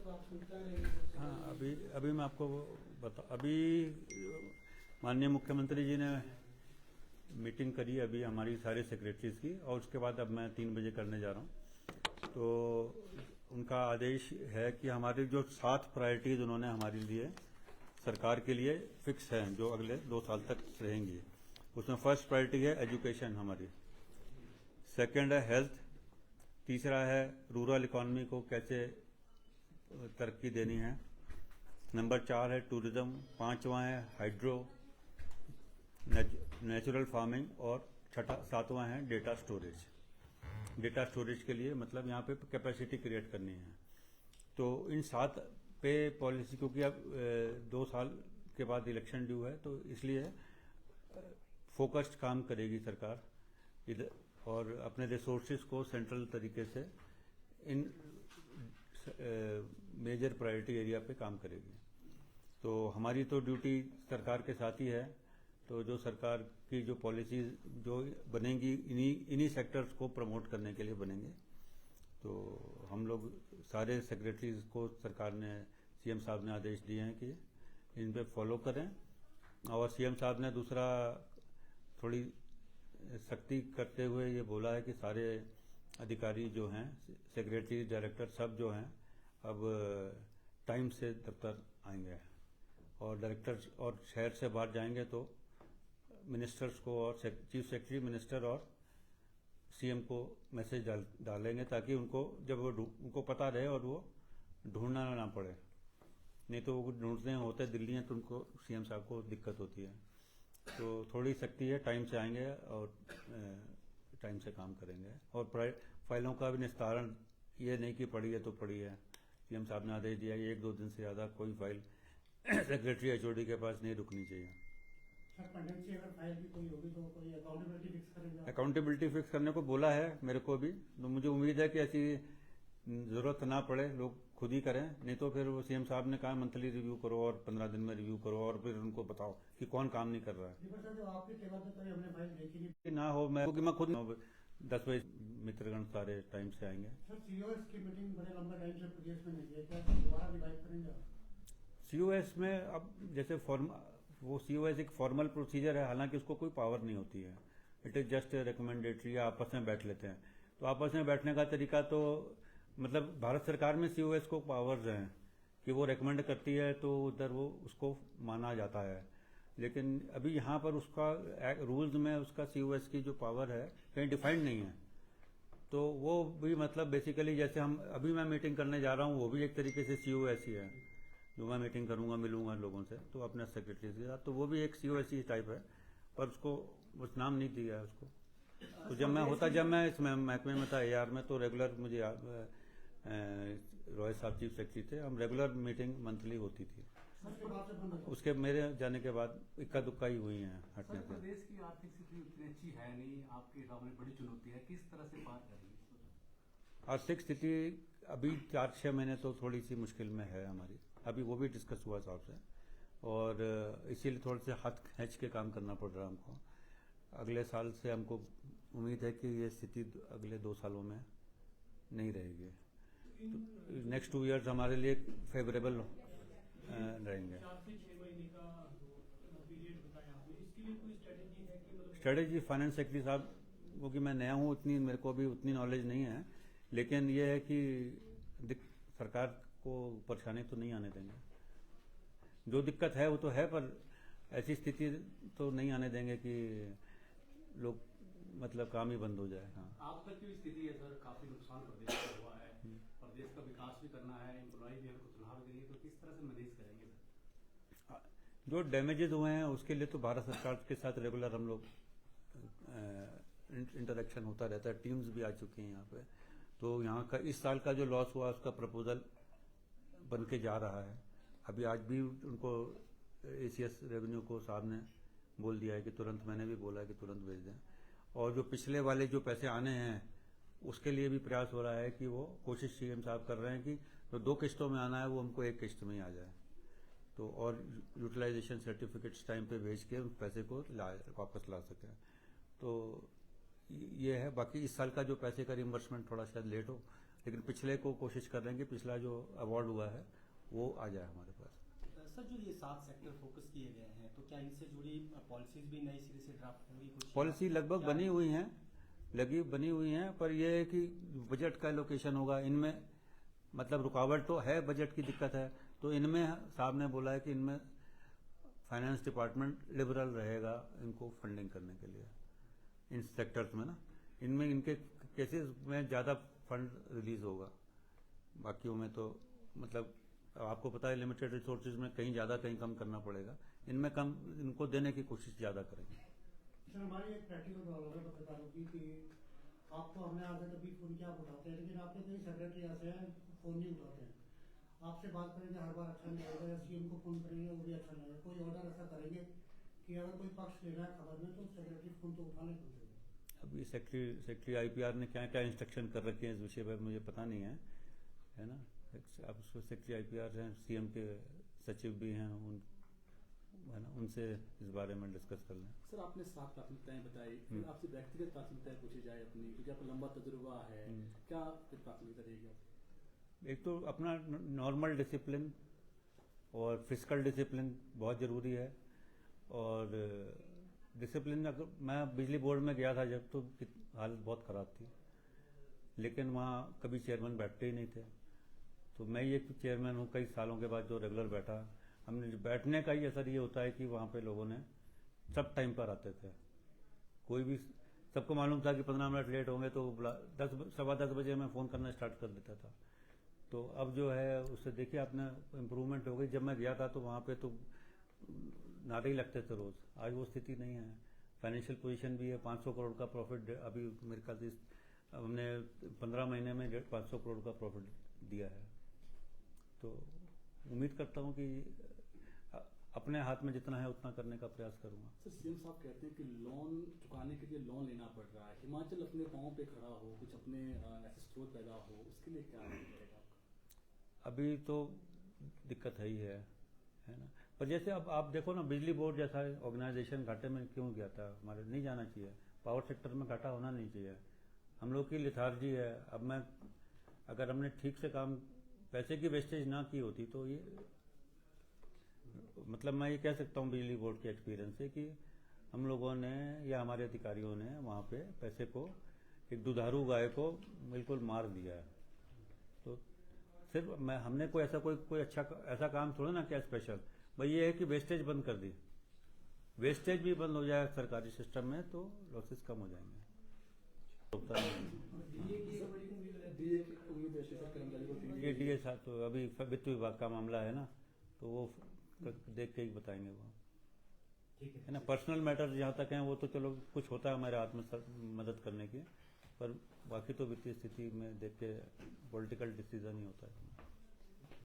तो आप सुनते रहेंगे। हाँ, अभी मैं आपको अभी माननीय मुख्यमंत्री जी ने मीटिंग करी अभी हमारी सारे सेक्रेटरीज की, और उसके बाद अब मैं 3 बजे करने जा रहा हूँ। तो उनका आदेश है कि हमारी जो 7 प्रायोरिटीज उन्होंने हमारे लिए सरकार के लिए फिक्स हैं, जो अगले 2 साल तक रहेंगी। उसमें फर्स्ट प्रायोरिटी है एजुकेशन हमारी, सेकंड है हेल्थ, तीसरा है रूरल इकोनॉमी को कैसे तरक्की देनी है, नंबर 4 है टूरिज्म, 5वां है हाइड्रो नेचुरल फार्मिंग, और 7वां है डेटा स्टोरेज। डेटा स्टोरेज के लिए मतलब यहाँ पे कैपेसिटी क्रिएट करनी है। तो इन 7 पे पॉलिसी, क्योंकि अब 2 साल के बाद इलेक्शन ड्यू है, तो इसलिए फोकस्ड काम करेगी सरकार इधर, और अपने रिसोर्सेज को सेंट्रल तरीके से इन मेजर प्रायोरिटी एरिया पे काम करेगी। तो हमारी तो ड्यूटी सरकार के साथ ही है। तो जो सरकार की जो पॉलिसी जो बनेंगी इन्हीं सेक्टर्स को प्रमोट करने के लिए बनेंगे। तो हम लोग सारे सेक्रेटरीज को सरकार ने, सीएम साहब ने आदेश दिए हैं कि इन पे फॉलो करें। और सीएम साहब ने दूसरा थोड़ी सख्ती करते हुए ये बोला है कि सारे अधिकारी जो हैं, सेक्रेटरी, डायरेक्टर, सब जो हैं अब टाइम से दफ्तर आएंगे, और डायरेक्टर्स और शहर से बाहर जाएंगे तो मिनिस्टर्स को और चीफ सेक्रेटरी, मिनिस्टर और सीएम को मैसेज डालेंगे, ताकि उनको जब वो उनको पता रहे और वो ढूंढना ना पड़े। नहीं तो वो ढूंढते होते दिल्ली हैं तो उनको सीएम साहब को दिक्कत होती है। तो थोड़ी सख्ती है, टाइम से आएंगे और टाइम से काम करेंगे। और फाइलों का भी निस्तारण, ये नहीं कि पड़ी है तो पड़ी है। सीएम साहब ने आदेश दिया कि 1-2 दिन से ज़्यादा कोई फाइल सेक्रेटरी एचओडी के पास नहीं रुकनी चाहिए। अगर फाइल की कोई होगी तो कोई अकाउंटेबिलिटी फिक्स करेगा? अकाउंटेबिलिटी फिक्स करने को बोला है मेरे को भी, तो मुझे उम्मीद है कि ऐसी जरूरत ना पड़े, लोग खुद ही करें। नहीं तो फिर वो सीएम साहब ने कहा मंथली रिव्यू करो और 15 दिन में रिव्यू करो, और फिर उनको बताओ कि कौन काम नहीं कर रहा है। जो आपके टेबल पे कोई हमने फाइल देखी नहीं ना हो, मैं क्योंकि मैं खुद 10 बजे मित्रगण सारे टाइम से आएंगे। सर, सीओएस की मीटिंग बड़े लंबे टाइम से प्रदेश में नहीं है, क्या दोबारा रिवाइव करेंगे? सीओएस में अब जैसे वो सीओएस एक फॉर्मल प्रोसीजर है, हालांकि उसको कोई पावर नहीं होती है। इट इज जस्ट रिकमेंडेटरी, आपस में बैठ लेते हैं। तो आपस में बैठने का तरीका तो मतलब भारत सरकार में सीओएस को पावर्स हैं कि वो रेकमेंड करती है तो उधर वो उसको माना जाता है। लेकिन अभी यहाँ पर उसका रूल्स में उसका सीओएस की जो पावर है कहीं डिफाइंड नहीं है। तो वो भी मतलब बेसिकली जैसे हम अभी मैं मीटिंग करने जा रहा हूँ, वो भी एक तरीके से सीओएस ही है। जो मैं मीटिंग करूंगा, मिलूंगा लोगों से, तो अपने सेक्रेटरी के साथ, तो वो भी एक सीओएस ही टाइप है, पर उसको उस नाम नहीं दिया है उसको। तो जब मैं इस महकमे में था एआर में, तो रेगुलर मुझे रॉय साहब चीफ सेक्रेटरी थे, हम रेगुलर मीटिंग मंथली होती थी। उसके मेरे जाने के बाद इक्का दुक्का ही हुई हैं हटने से। प्रदेश की आर्थिक स्थिति उतनी अच्छी है नहीं, आपके सामने बड़ी चुनौती है, किस तरह से पार करेंगे? आर्थिक स्थिति अभी 4-6 महीने तो थोड़ी सी मुश्किल में है हमारी, अभी वो भी डिस्कस हुआ साहब से, और इसीलिए थोड़े से हाथ खींच के काम करना पड़ रहा है हमको। अगले साल से हमको उम्मीद है कि ये स्थिति अगले 2 सालों में नहीं रहेगी। तो नेक्स्ट 2 इयर्स हमारे लिए फेवरेबल रहेंगे। 4 से 6 महीने का पीरियड बताया आपने, इसके लिए कोई स्ट्रेटेजी है कि मतलब? स्ट्रेटेजी फाइनेंस सेक्रेटरी साहब, क्योंकि मैं नया हूँ, उतनी मेरे को अभी उतनी नॉलेज नहीं है, लेकिन ये है कि सरकार को परेशानी तो नहीं आने देंगे। जो दिक्कत है वो तो है, पर ऐसी स्थिति तो नहीं आने देंगे कि लोग मतलब काम ही बंद हो जाए। हाँ, आप तक की स्थिति है सर, काफी नुकसान प्रदेश का हुआ है, प्रदेश का विकास भी करना है, एम्प्लॉय भी हमको तनख्वाह देंगे, तो किस तरह से मैनेज करेंगे सर? जो डैमेजेस हुए हैं उसके लिए तो भारत सरकार के साथ रेगुलर हम लोग इंटरेक्शन होता रहता है, टीम्स भी आ चुकी हैं यहाँ पे। तो यहाँ का इस साल का जो लॉस हुआ उसका प्रपोजल बन के जा रहा है। अभी आज भी उनको एसीएस रेवेन्यू को साहब ने बोल दिया है कि तुरंत, मैंने भी बोला है कि तुरंत भेज दें। और जो पिछले वाले जो पैसे आने हैं उसके लिए भी प्रयास हो रहा है कि वो कोशिश सीएम साहब कर रहे हैं कि जो 2 किस्तों में आना है वो हमको 1 किस्त में ही आ जाए। तो और यूटिलाइजेशन सर्टिफिकेट्स टाइम पे भेज के उस पैसे को वापस ला सकें। तो ये है। बाकी इस साल का जो पैसे का रिम्बर्समेंट थोड़ा शायद लेट हो, लेकिन पिछले को कोशिश कर रहे हैं कि पिछला जो अवार्ड हुआ है वो आ जाए हमारे पास। सर, जो ये 7 सेक्टर फोकस किए गए हैं, तो क्या इनसे जुड़ी पॉलिसीज भी नई सिरे से ड्राफ्ट होंगी? कुछ पॉलिसी लगभग क्या- बनी हुई हैं, पर यह है कि बजट का एलोकेशन होगा इनमें, मतलब रुकावट तो है, बजट की दिक्कत है। तो इनमें साहब ने बोला है कि इनमें फाइनेंस डिपार्टमेंट लिबरल रहेगा इनको फंडिंग करने के लिए, इन सेक्टर्स में ना, इनमें इनके केसेस में ज़्यादा फंड रिलीज होगा। बाकियों में तो मतलब आपको पता है लिमिटेड रिसोर्सेज में कहीं ज़्यादा कहीं कम करना पड़ेगा, इनमें कम इनको देने की कोशिश ज़्यादा करेंगे। सर, हमारी एक प्रैक्टिकल प्रॉब्लम है पत्रकारों की कि आपको हमने आगे कभी फोन किया आप उठाते हैं, लेकिन आपके कई सेक्रेटरी ऐसे हैं फोन नहीं उठाते हैं। आपसे बात करेंगे हर बार अच्छा नहीं लगेगा, या सीएम को फोन करेंगे वो भी अच्छा नहीं लगेगा। कोई ऑर्डर ऐसा करेंगे कि अगर कोई पक्ष लेना है खबर में तो सेक्रेटरी फोन तो उठाने को चाहिए। अभी सेक्रेटरी आईपीआर ने क्या क्या इंस्ट्रक्शन कर रखे हैं इस विषय पर मुझे पता नहीं है ना। अब उसको सेक्रेटरी आईपीआर हैं, सीएम के सचिव भी हैं, है ना, उनसे इस बारे में डिस्कस कर लें। सर, आपने 7 प्राथमिकताएं बताई, फिर आपसे व्यक्तिगत प्राथमिकताएं पूछी जाए अपनी, क्योंकि आपका लंबा तजुर्बा है, क्या फिर प्राथमिकता रहेगी आपकी? एक तो अपना नॉर्मल डिसिप्लिन और फिजिकल डिसिप्लिन बहुत ज़रूरी है। और डिसिप्लिन, अगर मैं बिजली बोर्ड में गया था जब, तो हालत बहुत ख़राब थी, लेकिन वहाँ कभी चेयरमैन बैठते ही नहीं थे। तो मैं ये चेयरमैन हूँ कई सालों के बाद जो रेगुलर बैठा। हमने बैठने का ही असर ये होता है कि वहाँ पे लोगों ने सब टाइम पर आते थे। कोई भी, सबको मालूम था कि 15 मिनट लेट होंगे तो 10 बजे मैं फ़ोन करना स्टार्ट कर देता था। तो अब जो है उससे देखिए आपने इम्प्रूवमेंट हो गई। जब मैं गया था तो वहाँ पे तो नारे ही लगते थे रोज़, आज वो स्थिति नहीं है। फाइनेंशियल पोजीशन भी है, 500 करोड़ का प्रॉफिट अभी मेरे ख्याल से हमने 15 महीने में 500 करोड़ का प्रॉफिट दिया है। तो उम्मीद करता हूँ कि अपने हाथ में जितना है उतना करने का प्रयास करूँगा। सर, सीएम साहब कहते हैं कि लोन चुकाने के लिए लोन लेना पड़ रहा है, हिमाचल अपने पाँव पे खड़ा हो, कुछ अपने ऐसे स्रोत पैदा हो, उसके लिए क्या रहेगा आपका? अभी तो दिक्कत है ही है ना। पर जैसे अब आप देखो ना, बिजली बोर्ड जैसा ऑर्गेनाइजेशन घाटे में क्यों गया था? हमारे नहीं जाना चाहिए, पावर सेक्टर में घाटा होना नहीं चाहिए। हम लोग की लिथार्जी है। अब मैं, अगर हमने ठीक से काम, पैसे की वेस्टेज ना की होती तो ये, मतलब मैं ये कह सकता हूँ बिजली बोर्ड के एक्सपीरियंस से कि हम लोगों ने या हमारे अधिकारियों ने वहाँ पे पैसे को, एक दुधारू गाय को बिल्कुल मार दिया है। तो सिर्फ हमने कोई अच्छा ऐसा काम थोड़ा ना किया स्पेशल। भाई ये है कि वेस्टेज बंद कर दी, वेस्टेज भी बंद हो जाए सरकारी सिस्टम में तो लॉसेस कम हो जाएंगे। ये डीए साहब तो अभी वित्त विभाग का मामला है ना, तो वो देख के ही बताएंगे वो, है ना। पर्सनल मैटर जहाँ तक हैं वो तो चलो कुछ होता है हमारे हाथ में मदद करने की, पर बाकी तो वित्तीय स्थिति में देख के पॉलिटिकल डिसीजन ही होता है।